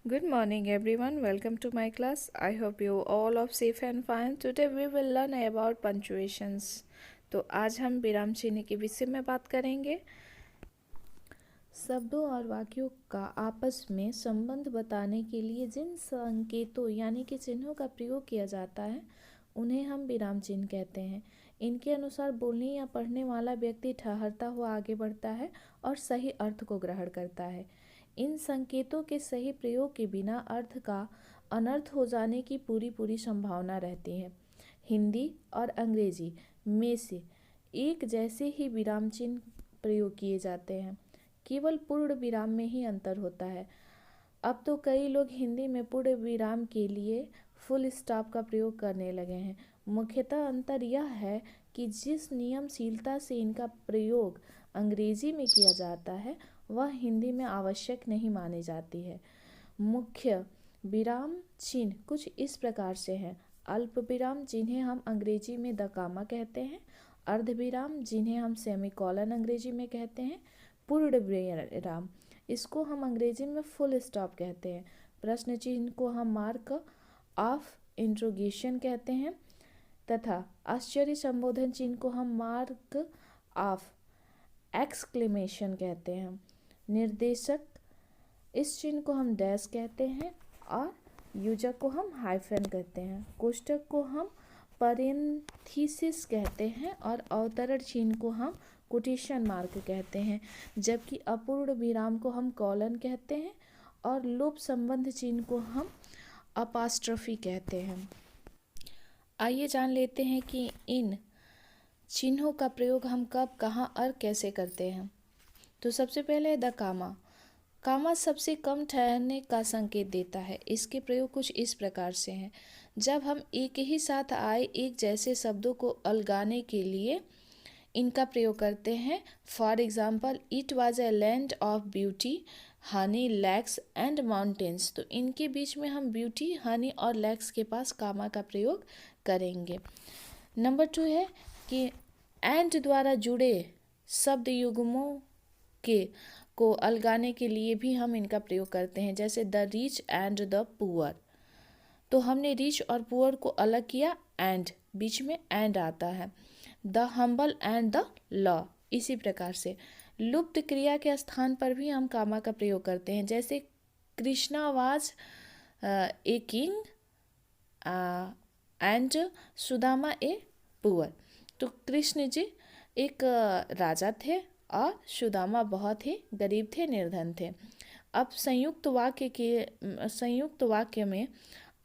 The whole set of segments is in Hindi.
Good morning everyone. Welcome to my class. I hope you all are safe and fine. Today we will learn about punctuations. तो आज हम विराम चिन्ह के विषय में बात करेंगे। शब्दों और वाक्यों का आपस में संबंध बताने के लिए जिन संकेतों यानी कि चिन्हों का प्रयोग किया जाता है उन्हें हम विराम चिन्ह कहते हैं। इनके अनुसार बोलने या पढ़ने वाला व्यक्ति ठहरता हुआ आगे बढ़ता है और सही अर्थ को ग्रहण करता है। इन संकेतों के सही प्रयोग के बिना अर्थ का अनर्थ हो जाने की पूरी संभावना रहती है। हिंदी और अंग्रेजी में से एक जैसे ही विराम चिन्ह प्रयोग किए जाते हैं, केवल पूर्ण विराम में ही अंतर होता है। अब तो कई लोग हिंदी में पूर्ण विराम के लिए फुल स्टॉप का प्रयोग करने लगे हैं। मुख्यतः अंतर यह है कि जिस नियमशीलता से इनका प्रयोग अंग्रेजी में किया जाता है वह हिंदी में आवश्यक नहीं मानी जाती है। मुख्य विराम चिन्ह कुछ इस प्रकार से हैं। अल्प विराम जिन्हें हम अंग्रेजी में द कामा कहते हैं, अर्ध विराम जिन्हें हम सेमीकोलन अंग्रेजी में कहते हैं, पूर्ण विराम इसको हम अंग्रेजी में फुल स्टॉप कहते हैं, प्रश्न चिन्ह को हम मार्क ऑफ इंट्रोगेशन कहते हैं तथा आश्चर्य संबोधन चिन्ह को हम मार्क ऑफ एक्सक्लेमेशन कहते हैं। निर्देशक इस चिन्ह को हम डैश कहते हैं और योजक को हम हाइफन कहते हैं। कोष्ठक को हम पैरेंथेसिस कहते हैं और अवतरण चिन्ह को हम कोटेशन मार्क कहते हैं, जबकि अपूर्ण विराम को हम कॉलन कहते हैं और लोप संबंध चिन्ह को हम अपास्ट्रफी कहते हैं। आइए जान लेते हैं कि इन चिन्हों का प्रयोग हम कब, कहाँ और कैसे करते हैं। तो सबसे पहले द कामा। कामा सबसे कम ठहरने का संकेत देता है। इसके प्रयोग कुछ इस प्रकार से हैं। जब हम एक ही साथ आए एक जैसे शब्दों को अलगाने के लिए इनका प्रयोग करते हैं। For example, it was a land of beauty, honey, lakes and mountains. तो इनके बीच में हम ब्यूटी, हनी और लेक्स के पास कामा का प्रयोग करेंगे। नंबर 2 है कि एंड द्वारा जुड़े शब्द युग्मों के को अलगाने के लिए भी हम इनका प्रयोग करते हैं, जैसे the rich and the poor. तो हमने रिच और पुअर को अलग किया, एंड बीच में एंड आता है। The humble and the law. इसी प्रकार से लुप्त क्रिया के स्थान पर भी हम कामा का प्रयोग करते हैं, जैसे Krishna was a king and Sudama a poor. तो कृष्ण जी एक राजा थे और सुदामा बहुत ही गरीब थे, निर्धन थे। अब संयुक्त वाक्य में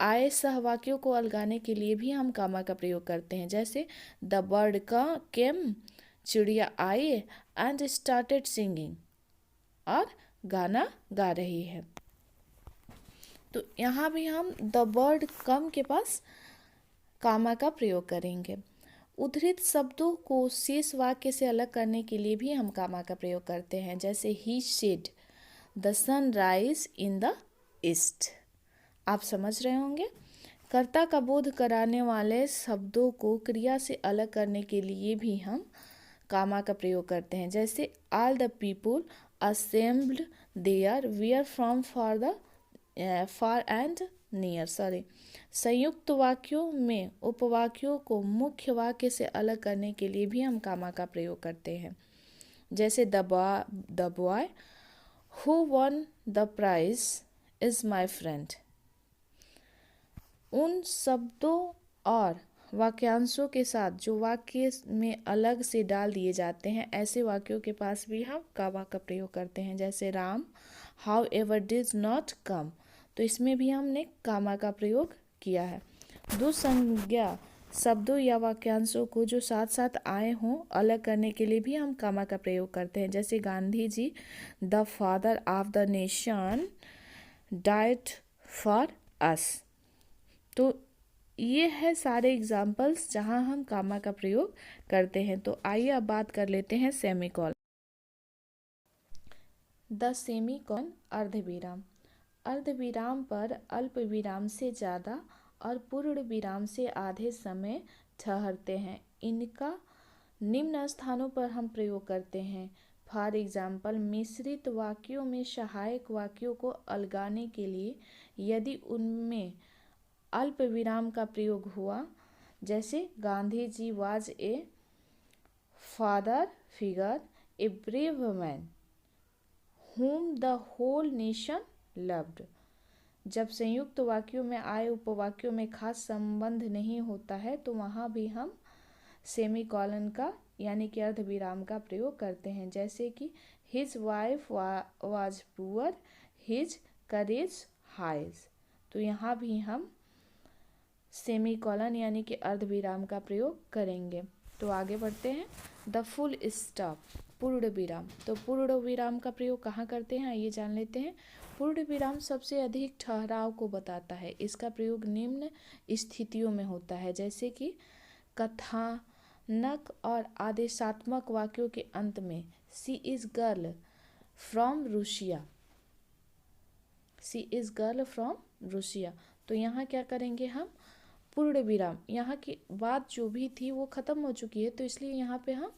आए सहवाक्यों को अलगाने के लिए भी हम कामा का प्रयोग करते हैं, जैसे द बर्ड का केम, चिड़िया आई एंड स्टार्टेड सिंगिंग, और गाना गा रही है। तो यहाँ भी हम द बर्ड कम के पास कामा का प्रयोग करेंगे। उद्धृत शब्दों को शेष वाक्य से अलग करने के लिए भी हम कामा का प्रयोग करते हैं, जैसे ही said the sun rise in the east. आप समझ रहे होंगे। कर्ता का बोध कराने वाले शब्दों को क्रिया से अलग करने के लिए भी हम कामा का प्रयोग करते हैं, जैसे all the people assembled there were from far and near. संयुक्त वाक्यों में उपवाक्यों को मुख्य वाक्य से अलग करने के लिए भी हम कामा का प्रयोग करते हैं, जैसे the boy who won the prize is my friend. उन शब्दों और वाक्यांशों के साथ जो वाक्य में अलग से डाल दिए जाते हैं, ऐसे वाक्यों के पास भी हम कामा का प्रयोग करते हैं, जैसे Ram however does not come. तो इसमें भी हमने कामा का प्रयोग किया है। दो संज्ञा शब्दों या वाक्यांशों को जो साथ साथ आए हों अलग करने के लिए भी हम कामा का प्रयोग करते हैं, जैसे Gandhi ji the father of the nation died for us. तो ये है सारे एग्जाम्पल्स जहाँ हम कामा का प्रयोग करते हैं। तो आइए अब बात कर लेते हैं सेमीकोलन। द सेमीकोलन अर्धविराम। अर्धविराम पर अल्प विराम से ज़्यादा और पूर्ण विराम से आधे समय ठहरते हैं। इनका निम्न स्थानों पर हम प्रयोग करते हैं। फॉर एग्जाम्पल, मिश्रित वाक्यों में सहायक वाक्यों को अलगाने के लिए यदि उनमें अल्प विराम का प्रयोग हुआ, जैसे Gandhi ji was a father figure, a brave man whom the whole nation loved। जब संयुक्त वाक्यों में आए उपवाक्यों में खास संबंध नहीं होता है तो वहाँ भी हम सेमीकोलन का यानी कि अर्धविराम का प्रयोग करते हैं, जैसे कि his wife was poor, his courage high. तो यहाँ भी हम सेमीकोलन यानी कि अर्धविराम का प्रयोग करेंगे। तो आगे बढ़ते हैं। द फुल स्टॉप, पूर्ण विराम। तो पूर्ण विराम का प्रयोग कहाँ करते हैं, आइए जान लेते हैं। पूर्ण विराम सबसे अधिक ठहराव को बताता है। इसका प्रयोग निम्न स्थितियों में होता है, जैसे कि कथानक और आदेशात्मक वाक्यों के अंत में she is girl from Russia, she is girl from Russia. तो यहाँ क्या करेंगे हम, पूर्ण विराम, यहाँ की बात जो भी थी वो खत्म हो चुकी है, तो इसलिए यहाँ पे हम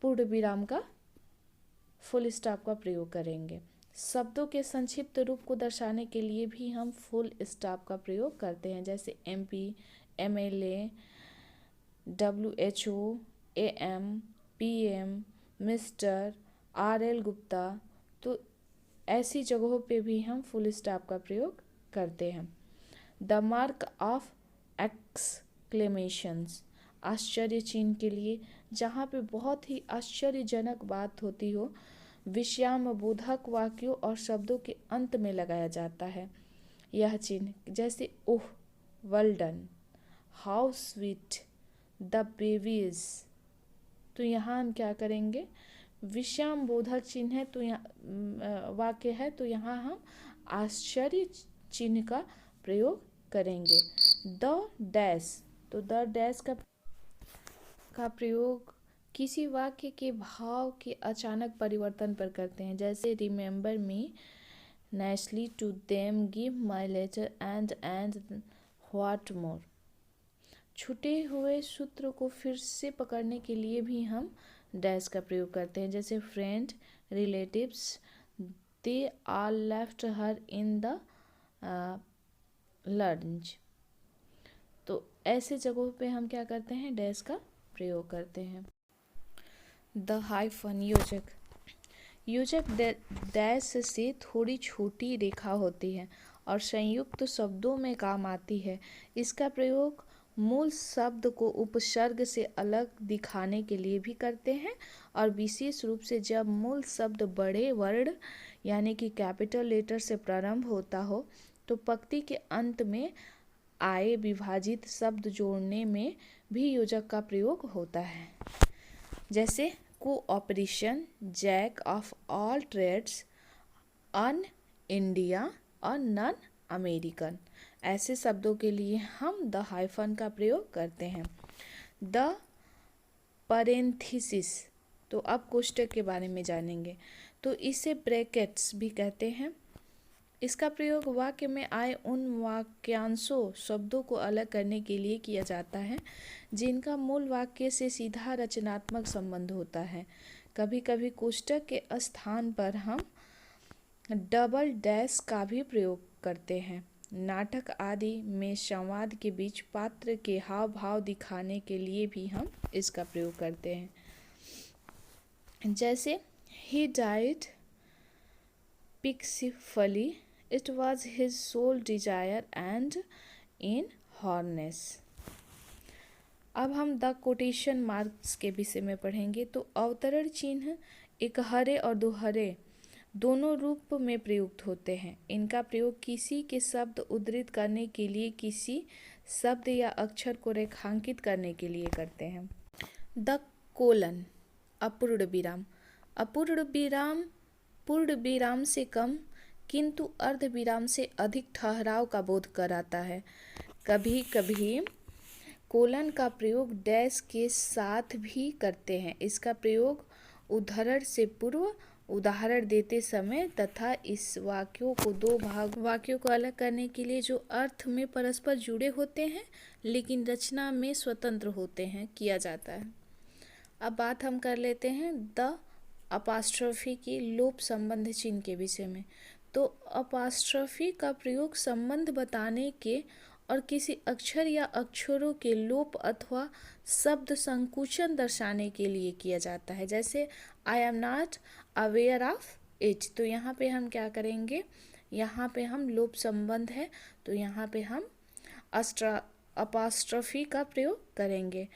पूर्ण विराम का फुल स्टॉप का प्रयोग करेंगे। शब्दों के संक्षिप्त रूप को दर्शाने के लिए भी हम फुल स्टॉप का प्रयोग करते हैं, जैसे MP, MLA, WHO, AM, PM, mister, RL Gupta. तो ऐसी जगहों पे भी हम फुल स्टॉप का प्रयोग करते हैं। द मार्क ऑफ एक्सक्लेमेशंस, आश्चर्य चिन्ह के लिए, जहाँ पे बहुत ही आश्चर्यजनक बात होती हो, विषयामबोधक वाक्यों और शब्दों के अंत में लगाया जाता है यह चिन्ह, जैसे oh, well done, how sweet the babies. तो यहाँ हम क्या करेंगे, विषयामबोधक चिन्ह है तो यहाँ वाक्य है तो यहाँ हम आश्चर्य चिन्ह का प्रयोग करेंगे। द डैश, तो द डैश का प्रयोग किसी वाक्य के भाव के अचानक परिवर्तन पर करते हैं, जैसे remember me nicely to them, give my letter and what more. छूटे हुए सूत्र को फिर से पकड़ने के लिए भी हम डैश का प्रयोग करते हैं, जैसे friend, relatives, they all left her in the lunch. तो ऐसे जगहों पे हम क्या करते हैं, डैश का प्रयोग करते हैं। द हाइफन, योजक, योजक डैश से थोड़ी छोटी रेखा होती है और संयुक्त शब्दों में काम आती है। इसका प्रयोग मूल शब्द को उपसर्ग से अलग दिखाने के लिए भी करते हैं और विशेष रूप से जब मूल शब्द बड़े वर्ण यानी कि कैपिटल लेटर से प्रारंभ होता हो तो पंक्ति के अंत में आए विभाजित शब्द जोड़ने में भी योजक का प्रयोग होता है, जैसे cooperation, jack of all trades, un India और नन अमेरिकन। ऐसे शब्दों के लिए हम द हाइफन का प्रयोग करते हैं। द पैरेंथेसिस, तो अब कोष्टक के बारे में जानेंगे। तो इसे ब्रैकेट्स भी कहते हैं। इसका प्रयोग वाक्य में आए उन वाक्यांशों शब्दों को अलग करने के लिए किया जाता है जिनका मूल वाक्य से सीधा रचनात्मक संबंध होता है। कभी कभी कोष्टक के स्थान पर हम डबल डैश का भी प्रयोग करते हैं। नाटक आदि में संवाद के बीच पात्र के हाव भाव दिखाने के लिए भी हम इसका प्रयोग करते हैं, जैसे he died peacefully, it was his sole desire and in harness. अब हम द कोटेशन मार्क्स के विषय में पढ़ेंगे। तो अवतरण चिन्ह एक हरे और दोहरे दोनों रूप में प्रयुक्त होते हैं। इनका प्रयोग किसी के शब्द उद्धृत करने के लिए, किसी शब्द या अक्षर को रेखांकित करने के लिए करते हैं। द कोलन, अपूर्ण विराम। अपूर्ण विराम पूर्ण विराम से कम किंतु अर्ध विराम से अधिक ठहराव का बोध कराता है। कभी कभी कोलन का प्रयोग डैश के साथ भी करते हैं। इसका प्रयोग उद्धरण से पूर्व, उदाहरण देते समय तथा इस वाक्यों को दो वाक्यों को अलग करने के लिए जो अर्थ में परस्पर जुड़े होते हैं लेकिन रचना में स्वतंत्र होते हैं किया जाता है। अब बात हम कर लेते हैं द अपास्ट्रफी की लोप संबंध चिन्ह के विषय में। तो अपास्ट्रफी का प्रयोग संबंध बताने के और किसी अक्षर या अक्षरों के लोप अथवा शब्द संकुचन दर्शाने के लिए किया जाता है। जैसे I am not aware of it, तो यहाँ पे हम क्या करेंगे, यहाँ पे हम लोप संबंध है तो यहाँ पे हम अपास्ट्रफी का प्रयोग करेंगे।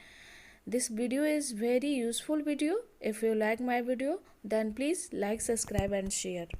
This video is very useful video. If you like my video, then please like, subscribe and share.